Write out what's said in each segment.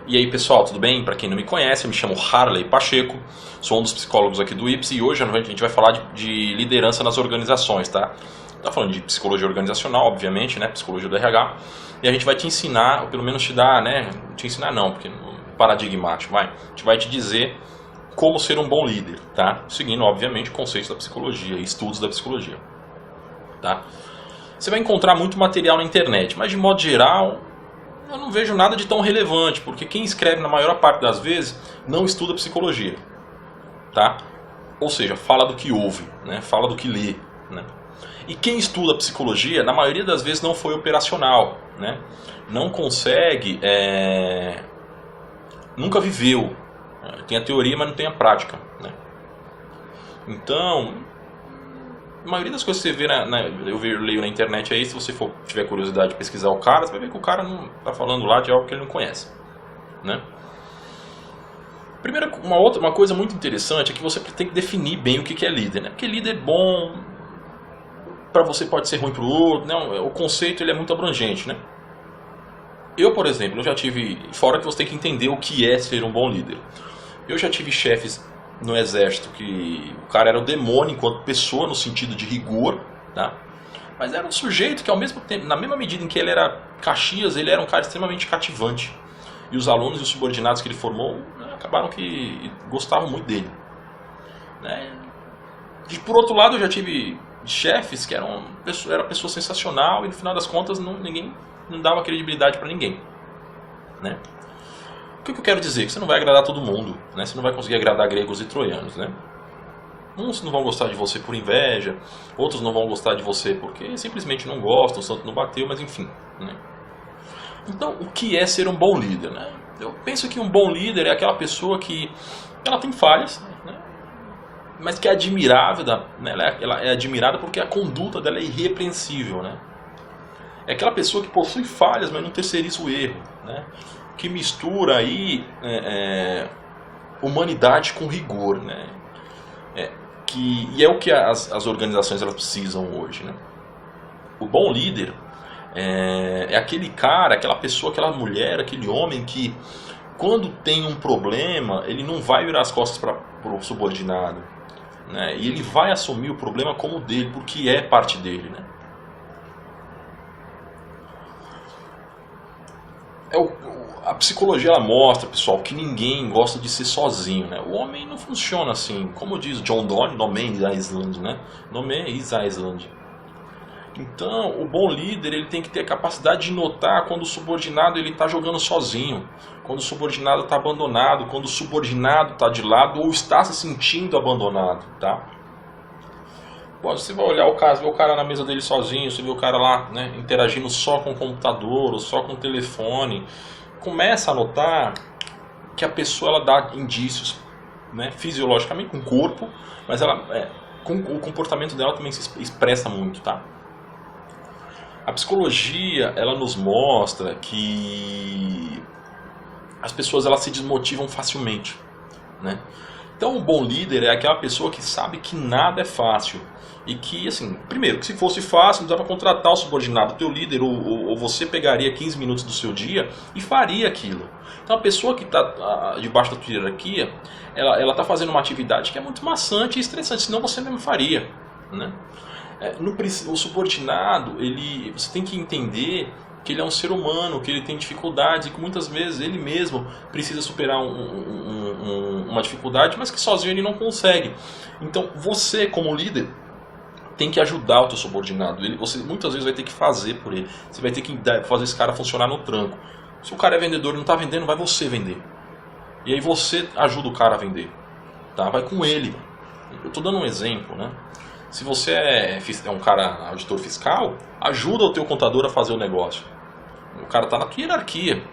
E aí pessoal, tudo bem? Para quem não me conhece, eu me chamo Harley Pacheco, sou um dos psicólogos aqui do IPS e hoje a gente vai falar de liderança nas organizações, tá? Tá falando de psicologia organizacional, obviamente, né? Psicologia do RH, e a gente vai te ensinar, ou pelo menos te dar, né? Te ensinar não, porque paradigmático, vai. A gente vai te dizer como ser um bom líder, tá? Seguindo, obviamente, conceitos da psicologia e estudos da psicologia, tá? Você vai encontrar muito material na internet, mas de modo geral eu não vejo nada de tão relevante, porque quem escreve na maior parte das vezes não estuda psicologia, tá? Ou seja, fala do que ouve, né? Fala do que lê, né? E quem estuda psicologia, na maioria das vezes não foi operacional, né? Não consegue, nunca viveu, tem a teoria, mas não tem a prática, né? Então, a maioria das coisas que você vê, eu leio na internet aí, se você tiver curiosidade de pesquisar o cara, você vai ver que o cara não está falando lá de algo que ele não conhece, né? Primeiro, uma coisa muito interessante é que você tem que definir bem o que é líder, né? Porque líder bom, para você pode ser ruim para o outro, né? O conceito ele é muito abrangente, né? Eu, por exemplo, eu já tive, fora que você tem que entender o que é ser um bom líder. Eu já tive chefes no exército que o cara era o demônio enquanto pessoa, no sentido de rigor, tá? Mas era um sujeito que ao mesmo tempo, na mesma medida em que ele era Caxias, ele era um cara extremamente cativante. E os alunos e os subordinados que ele formou, né, acabaram que gostavam muito dele, né? E por outro lado, eu já tive chefes que era pessoa sensacional e no final das contas ninguém não dava credibilidade para ninguém, né? O que eu quero dizer? Que você não vai agradar todo mundo, né? Você não vai conseguir agradar gregos e troianos, né? Uns não vão gostar de você por inveja, outros não vão gostar de você porque simplesmente não gostam, o santo não bateu, mas enfim, né? Então, o que é ser um bom líder, né? Eu penso que um bom líder é aquela pessoa que ela tem falhas, né? Mas que é admirável, né? Ela é admirada porque a conduta dela é irrepreensível, né? É aquela pessoa que possui falhas, mas não terceiriza o erro, né? Que mistura aí humanidade com rigor, né? E é o que as organizações elas precisam hoje, né? O bom líder é aquele cara, aquela pessoa, aquela mulher, aquele homem que quando tem um problema ele não vai virar as costas para o subordinado, né? E ele vai assumir o problema como dele, porque é parte dele, né? A psicologia ela mostra, pessoal, que ninguém gosta de ser sozinho, né? O homem não funciona assim, como diz John Donne, Nome is Iceland, né? Nome is Iceland. Então, o bom líder ele tem que ter a capacidade de notar quando o subordinado ele está jogando sozinho, quando o subordinado está abandonado, quando o subordinado está de lado ou está se sentindo abandonado, tá? Você vai olhar o caso, ver o cara na mesa dele sozinho, você vê o cara lá, né, interagindo só com o computador ou só com o telefone. Começa a notar que a pessoa ela dá indícios, né, fisiologicamente com o corpo, mas com o comportamento dela também se expressa muito, tá? A psicologia ela nos mostra que as pessoas elas se desmotivam facilmente, né? Então um bom líder é aquela pessoa que sabe que nada é fácil e que, assim, primeiro, que se fosse fácil, não dava para contratar o subordinado, o teu líder, ou você pegaria 15 minutos do seu dia e faria aquilo. Então a pessoa que está debaixo da tua hierarquia, ela está fazendo uma atividade que é muito maçante e estressante, senão você mesmo faria, né? O subordinado, você tem que entender que ele é um ser humano, que ele tem dificuldades e que muitas vezes ele mesmo precisa superar uma dificuldade, mas que sozinho ele não consegue. Então você como líder tem que ajudar o teu subordinado. Você muitas vezes vai ter que fazer por ele. Você vai ter que fazer esse cara funcionar no tranco. Se o cara é vendedor e não está vendendo, vai você vender. E aí você ajuda o cara a vender, tá? Vai com ele. Eu estou dando um exemplo, né? Se você é um cara auditor fiscal, ajuda o teu contador a fazer o negócio. O cara está na tua hierarquia,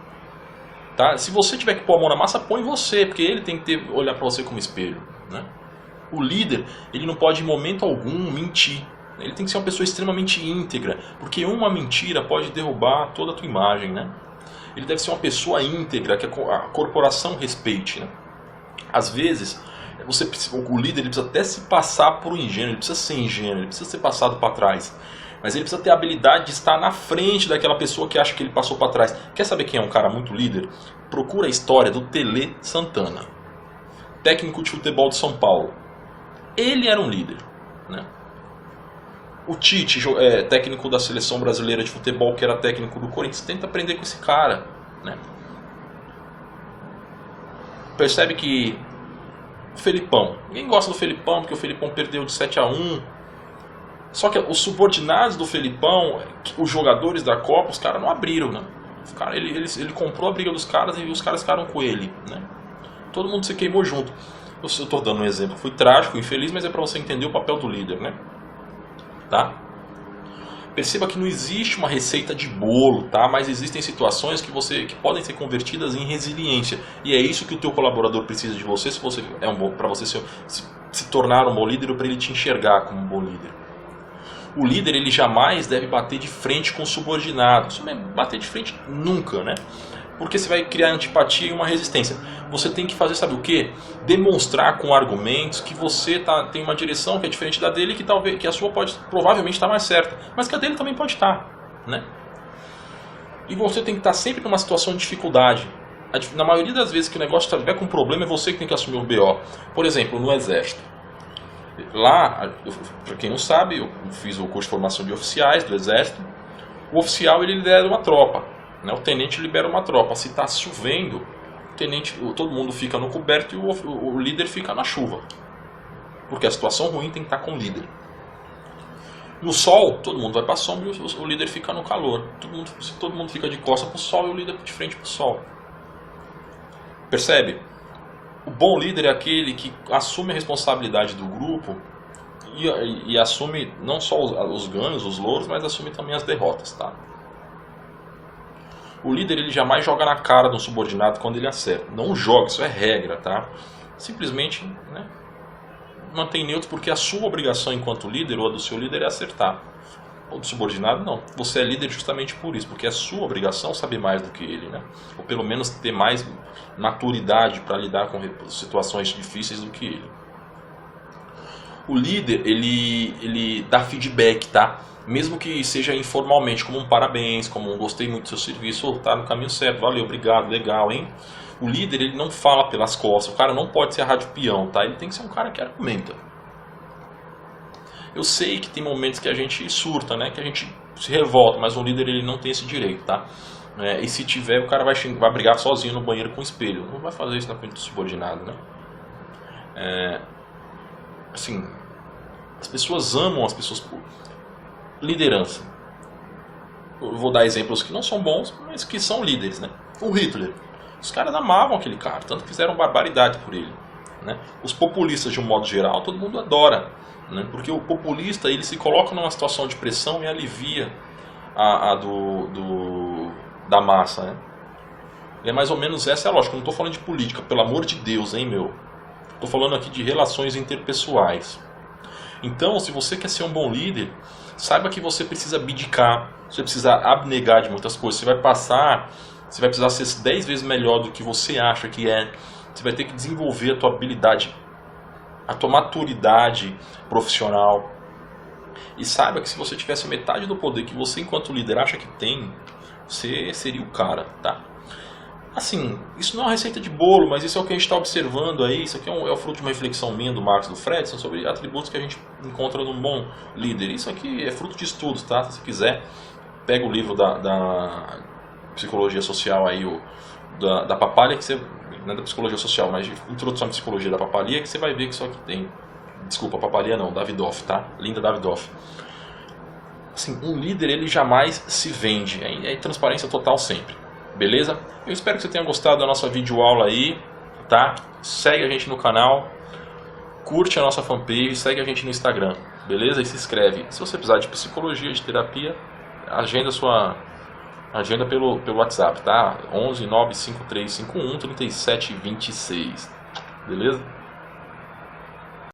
tá? Se você tiver que pôr a mão na massa, põe você, porque ele tem que olhar para você como espelho, né? O líder, ele não pode em momento algum mentir. Ele tem que ser uma pessoa extremamente íntegra, porque uma mentira pode derrubar toda a tua imagem, né? Ele deve ser uma pessoa íntegra, que a corporação respeite, né? Às vezes, o líder ele precisa até se passar por um ingênuo, ele precisa ser ingênuo, ele precisa ser passado para trás. Mas ele precisa ter a habilidade de estar na frente daquela pessoa que acha que ele passou para trás. Quer saber quem é um cara muito líder? Procura a história do Tele Santana, técnico de futebol de São Paulo. Ele era um líder, né? O Tite, técnico da seleção brasileira de futebol, que era técnico do Corinthians, tenta aprender com esse cara, né? Percebe que o Felipão, ninguém gosta do Felipão porque o Felipão perdeu de 7-1. Só que os subordinados do Felipão, os jogadores da Copa, os caras não abriram, né? Ele comprou a briga dos caras e os caras ficaram com ele, né? Todo mundo se queimou junto. Eu estou dando um exemplo, foi trágico, infeliz, mas é para você entender o papel do líder, né? Tá? Perceba que não existe uma receita de bolo, tá? Mas existem situações que podem ser convertidas em resiliência. E é isso que o teu colaborador precisa de você, se você para você se tornar um bom líder ou para ele te enxergar como um bom líder. O líder, ele jamais deve bater de frente com o subordinado. Isso não é bater de frente nunca, né? Porque você vai criar antipatia e uma resistência. Você tem que fazer, sabe o quê? Demonstrar com argumentos que você tem uma direção que é diferente da dele, que a sua provavelmente estar mais certa, mas que a dele também pode estar, né? E você tem que estar sempre numa situação de dificuldade. Na maioria das vezes que o negócio estiver com problema, é você que tem que assumir o BO. Por exemplo, no Exército. Lá, para quem não sabe, eu fiz o curso de formação de oficiais do Exército. O oficial, ele lidera uma tropa, né? O tenente libera uma tropa. Se está chovendo, todo mundo fica no coberto e o líder fica na chuva. Porque a situação ruim tem que estar com o líder. No sol, todo mundo vai para a sombra e o líder fica no calor. Todo mundo fica de costas para o sol e o líder de frente para o sol. Percebe? O bom líder é aquele que assume a responsabilidade do grupo e assume não só os ganhos, os louros, mas assume também as derrotas, tá? O líder, ele jamais joga na cara do subordinado quando ele acerta. Não joga, isso é regra, tá? Simplesmente, né, mantém neutro, porque a sua obrigação enquanto líder ou a do seu líder é acertar. Ou do subordinado, não. Você é líder justamente por isso, porque é sua obrigação saber mais do que ele, né? Ou pelo menos ter mais maturidade para lidar com situações difíceis do que ele. O líder, ele dá feedback, tá? Mesmo que seja informalmente, como um parabéns, como um gostei muito do seu serviço, ou tá no caminho certo, valeu, obrigado, legal, hein? O líder, ele não fala pelas costas, o cara não pode ser rádio peão, tá? Ele tem que ser um cara que argumenta. Eu sei que tem momentos que a gente surta, né? Que a gente se revolta, mas o líder, ele não tem esse direito, tá? E se tiver, o cara vai brigar sozinho no banheiro com o espelho. Não vai fazer isso na frente do subordinado, né? Assim, as pessoas amam as pessoas por liderança. Eu vou dar exemplos que não são bons, mas que são líderes, né? O Hitler. Os caras amavam aquele cara, tanto que fizeram barbaridade por ele, né? Os populistas, de um modo geral, todo mundo adora, né? Porque o populista, ele se coloca numa situação de pressão e alivia da massa, né? É mais ou menos essa a lógica. Eu não estou falando de política, pelo amor de Deus, hein, meu? Estou falando aqui de relações interpessoais. Então, se você quer ser um bom líder, saiba que você precisa abdicar, você precisa abnegar de muitas coisas. Você vai precisar ser 10 vezes melhor do que você acha que é. Você vai ter que desenvolver a tua habilidade, a tua maturidade profissional. E saiba que se você tivesse metade do poder que você, enquanto líder, acha que tem, você seria o cara, tá? Assim, isso não é uma receita de bolo, mas isso é o que a gente está observando aí. Isso aqui é o fruto de uma reflexão minha, do Marx, do Fredson, sobre atributos que a gente encontra num bom líder. Isso aqui é fruto de estudos, tá? Se você quiser, pega o livro da psicologia social aí, da Papalha, que você, não é da psicologia social, mas de introdução à psicologia da Papalha, que você vai ver que isso aqui tem. Desculpa, Papalha não, Davidoff, tá? Linda Davidoff. Assim, um líder, ele jamais se vende. É transparência total sempre. Beleza? Eu espero que você tenha gostado da nossa videoaula aí, tá? Segue a gente no canal, curte a nossa fanpage, segue a gente no Instagram, beleza? E se inscreve. Se você precisar de psicologia, de terapia, agenda pelo WhatsApp, tá? 11 95351 3726, beleza?